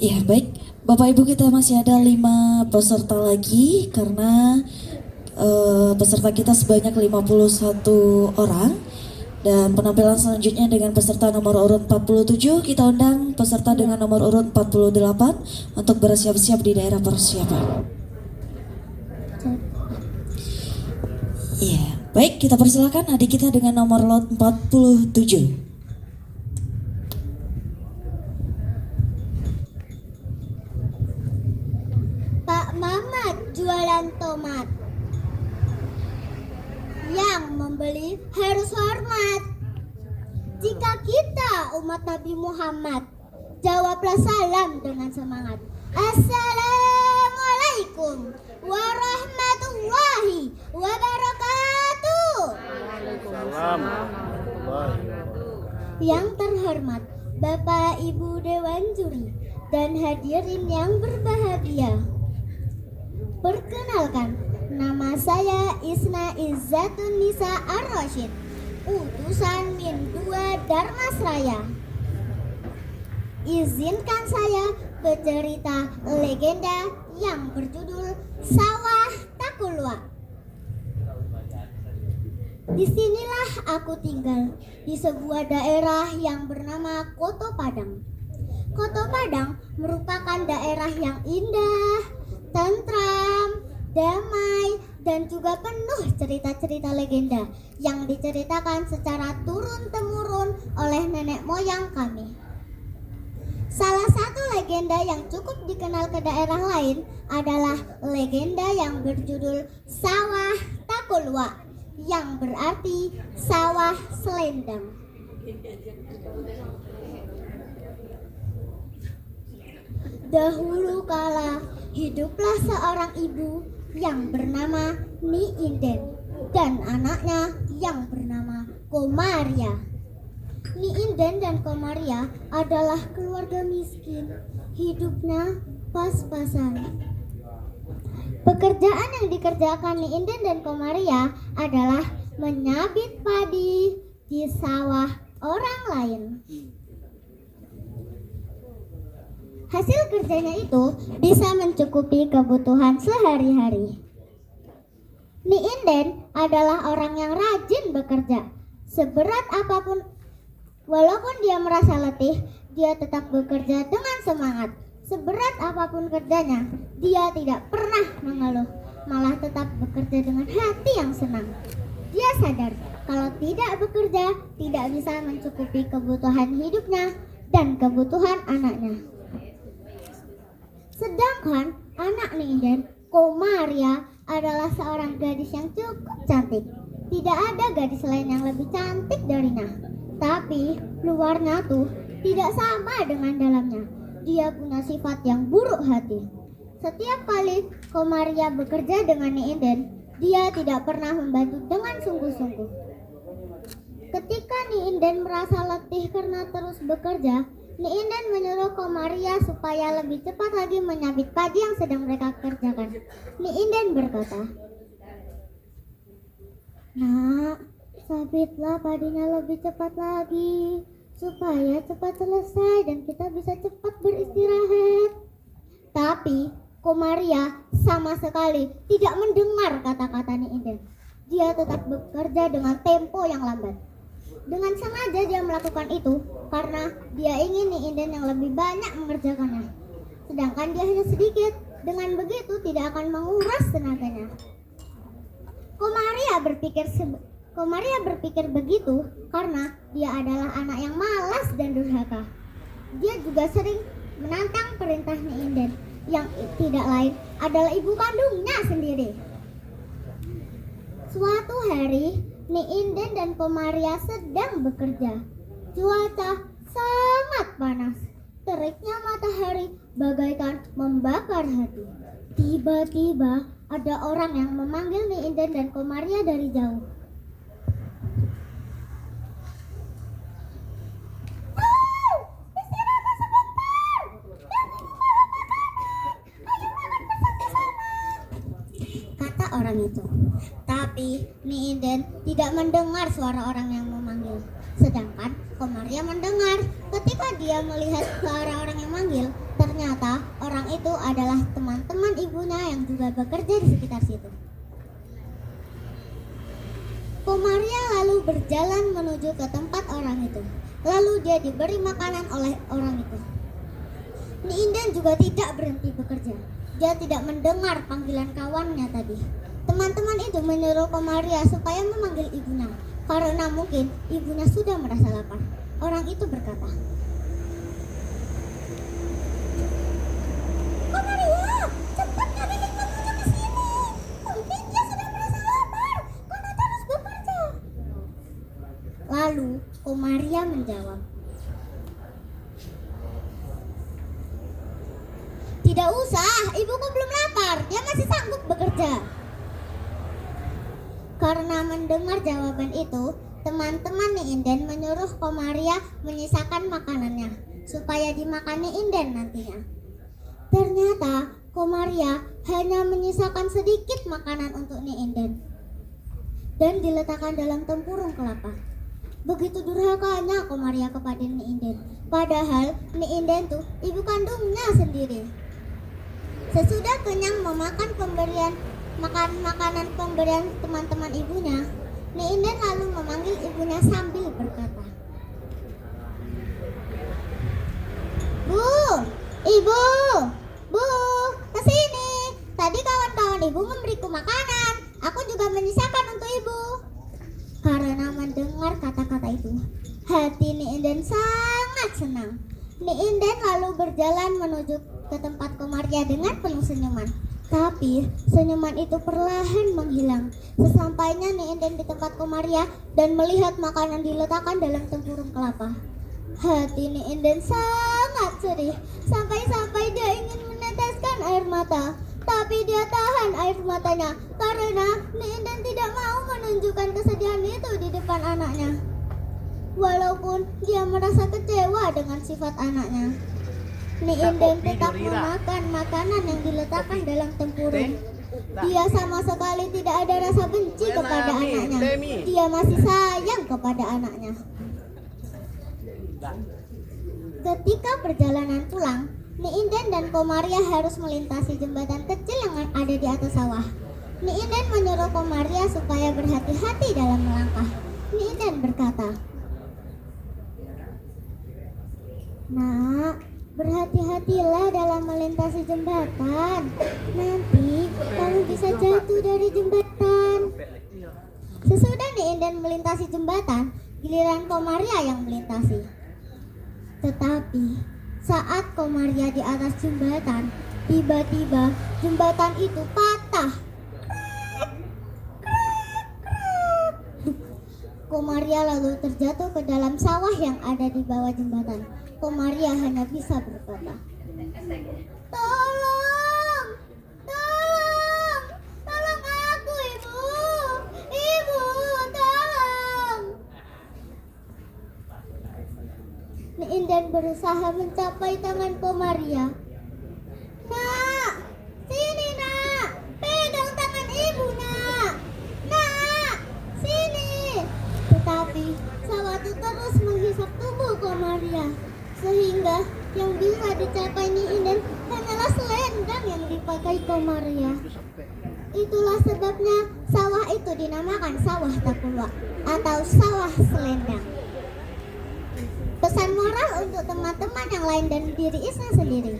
Ya baik, Bapak Ibu kita masih ada 5 peserta lagi karena peserta kita sebanyak 51 orang. Dan penampilan selanjutnya dengan peserta nomor urut 47, kita undang peserta dengan nomor urut 48 untuk bersiap-siap di daerah persiapan. Ya, baik, kita persilakan adik kita dengan nomor lot 47. Pak Mamat jualan tomat. Yang membeli harus hormat. Jika kita umat Nabi Muhammad, jawablah salam dengan semangat. Assalamualaikum warahmatullahi wabarakatuh. Waalaikumsalam. Yang terhormat Bapak Ibu Dewan Juri dan hadirin yang berbahagia. Perkenalkan, nama saya Isna Izzatun Nisa Ar-Rasyid, utusan Min 2 Darmasraya. Izinkan saya bercerita legenda yang berjudul Sawah Takulwa. Disinilah aku tinggal, di sebuah daerah yang bernama Koto Padang. Koto Padang merupakan daerah yang indah, tentram, damai, dan juga penuh cerita-cerita legenda yang diceritakan secara turun-temurun oleh nenek moyang kami. Salah satu legenda yang cukup dikenal ke daerah lain adalah legenda yang berjudul Sawah Takulwa, yang berarti sawah selendang. Dahulu kala hiduplah seorang ibu yang bernama Ni Inden dan anaknya yang bernama Komaria. Ni Inden dan Komaria adalah keluarga miskin, hidupnya pas-pasan. Pekerjaan yang dikerjakan Ni Inden dan Komaria adalah menyabit padi di sawah orang lain. Hasil kerjanya itu bisa mencukupi kebutuhan sehari-hari. Ni Inden adalah orang yang rajin bekerja. Seberat apapun, walaupun dia merasa letih, dia tetap bekerja dengan semangat. Seberat apapun kerjanya, dia tidak pernah mengeluh, malah tetap bekerja dengan hati yang senang. Dia sadar kalau tidak bekerja, tidak bisa mencukupi kebutuhan hidupnya dan kebutuhan anaknya. Sedangkan anak Ni Inden, Komaria, adalah seorang gadis yang cukup cantik. Tidak ada gadis lain yang lebih cantik darinya. Tapi luarnya tuh tidak sama dengan dalamnya. Dia punya sifat yang buruk hati. Setiap kali Komaria bekerja dengan Ni Inden, dia tidak pernah membantu dengan sungguh-sungguh. Ketika Ni Inden merasa letih karena terus bekerja, Ni Inden menyuruh Komaria supaya lebih cepat lagi menyabit padi yang sedang mereka kerjakan. Ni Inden berkata, "Nak, sabitlah padinya lebih cepat lagi, supaya cepat selesai dan kita bisa cepat beristirahat." Tapi Komaria sama sekali tidak mendengar kata-kata Ni Inden. Dia tetap bekerja dengan tempo yang lambat. Dengan sengaja dia melakukan itu karena dia ingin Ni Inden yang lebih banyak mengerjakannya. Sedangkan dia hanya sedikit, dengan begitu tidak akan menguras tenaganya. Komaria berpikir begitu karena dia adalah anak yang malas dan durhaka. Dia juga sering menantang perintah Ni Inden yang tidak lain adalah ibu kandungnya sendiri. Suatu hari, Ni Inden dan Komaria sedang bekerja. Cuaca sangat panas. Teriknya matahari bagaikan membakar hati. Tiba-tiba ada orang yang memanggil Ni Inden dan Komaria dari jauh. Kata orang itu. Tapi Ni Inden tidak mendengar suara orang yang memanggil. Sedangkan Komaria mendengar. Ketika dia melihat ke arah orang yang manggil, ternyata itu adalah teman-teman ibunya yang juga bekerja di sekitar situ. Komaria lalu berjalan menuju ke tempat orang itu. Lalu dia diberi makanan oleh orang itu. Ni Inden juga tidak berhenti bekerja. Dia tidak mendengar panggilan kawannya tadi. Teman-teman itu menyuruh Komaria supaya memanggil ibunya, karena mungkin ibunya sudah merasa lapar. Orang itu berkata, "Komaria, cepat panggilin ibunya ke sini. Mungkin dia sudah merasa lapar karena terus bekerja." Lalu Komaria menjawab, "Tidak usah, ibuku belum lapar. Dia masih sanggup bekerja." Karena mendengar jawaban itu, teman-teman Ni Inden menyuruh Komaria menyisakan makanannya supaya dimakan Ni Inden nantinya. Ternyata Komaria hanya menyisakan sedikit makanan untuk Ni Inden dan diletakkan dalam tempurung kelapa. Begitu durhakanya Komaria kepada Ni Inden. Padahal Ni Inden tuh ibu kandungnya sendiri. Sesudah kenyang memakan makanan pemberian teman-teman ibunya, Ni Inden lalu memanggil ibunya sambil berkata, "Bu, ibu, bu, kesini. Tadi kawan-kawan ibu memberiku makanan. Aku juga menyisakan untuk ibu." Karena mendengar kata-kata itu, hati Ni Inden sangat senang. Ni Inden lalu berjalan menuju ke tempat Komaria dengan penuh senyuman. Tapi senyuman itu perlahan menghilang sesampainya Ni Inden di tempat Komaria dan melihat makanan diletakkan dalam tempurung kelapa. Hati Ni Inden sangat sedih sampai-sampai dia ingin meneteskan air mata. Tapi dia tahan air matanya karena Ni Inden tidak mau menunjukkan kesedihan itu di depan anaknya. Walaupun dia merasa kecewa dengan sifat anaknya, Ni Inden tetap memakan makanan yang diletakkan dalam tempurung. Dia sama sekali tidak ada rasa benci kepada anaknya. Dia masih sayang kepada anaknya. Ketika perjalanan pulang, Ni Inden dan Komaria harus melintasi jembatan kecil yang ada di atas sawah. Ni Inden menyuruh Komaria supaya berhati-hati dalam melangkah. Ni Inden berkata, "Nak, berhati-hatilah dalam melintasi jembatan. Nanti kamu bisa jatuh dari jembatan." Sesudah Ni Inden melintasi jembatan, giliran Komaria yang melintasi. Tetapi saat Komaria di atas jembatan, tiba-tiba jembatan itu patah. Komaria lalu terjatuh ke dalam sawah yang ada di bawah jembatan. Komaria hanya bisa berkata, "Tolong, tolong, tolong aku, ibu, ibu, tolong." Ni Inden berusaha mencapai tangan Komaria. "Nak, sini nak, pegang tangan ibu nak, nak, sini." Tetapi sawah itu terus menghisap tubuh Komaria, sehingga yang bisa dicapai Ni Inden hanyalah selendang yang dipakai Komaria. Itulah sebabnya sawah itu dinamakan sawah Takulwa atau sawah selendang. Pesan moral untuk teman-teman yang lain dan diri Isna sendiri.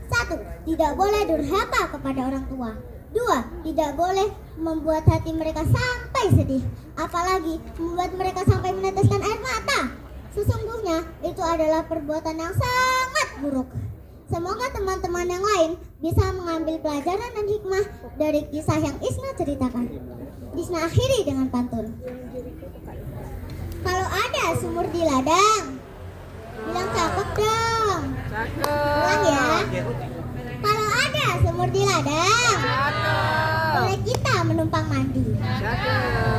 1. Tidak boleh durhaka kepada orang tua. 2. Tidak boleh membuat hati mereka sampai sedih, apalagi membuat mereka sampai meneteskan air mata. Sesungguhnya itu adalah perbuatan yang sangat buruk. Semoga teman-teman yang lain bisa mengambil pelajaran dan hikmah dari kisah yang Isna ceritakan. Isna akhiri dengan pantun. Kalau ada sumur di ladang, bilang cakep dong. Ulang ya. Kalau ada sumur di ladang, boleh kita menumpang mandi.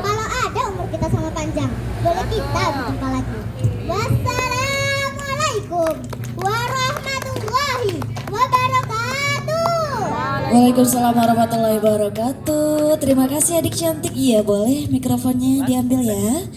Kalau ada umur kita sama panjang, boleh kita berjumpa lagi. Wassalamualaikum warahmatullahi wabarakatuh. Waalaikumsalam warahmatullahi wabarakatuh. Terima kasih adik cantik. Iya boleh mikrofonnya diambil ya.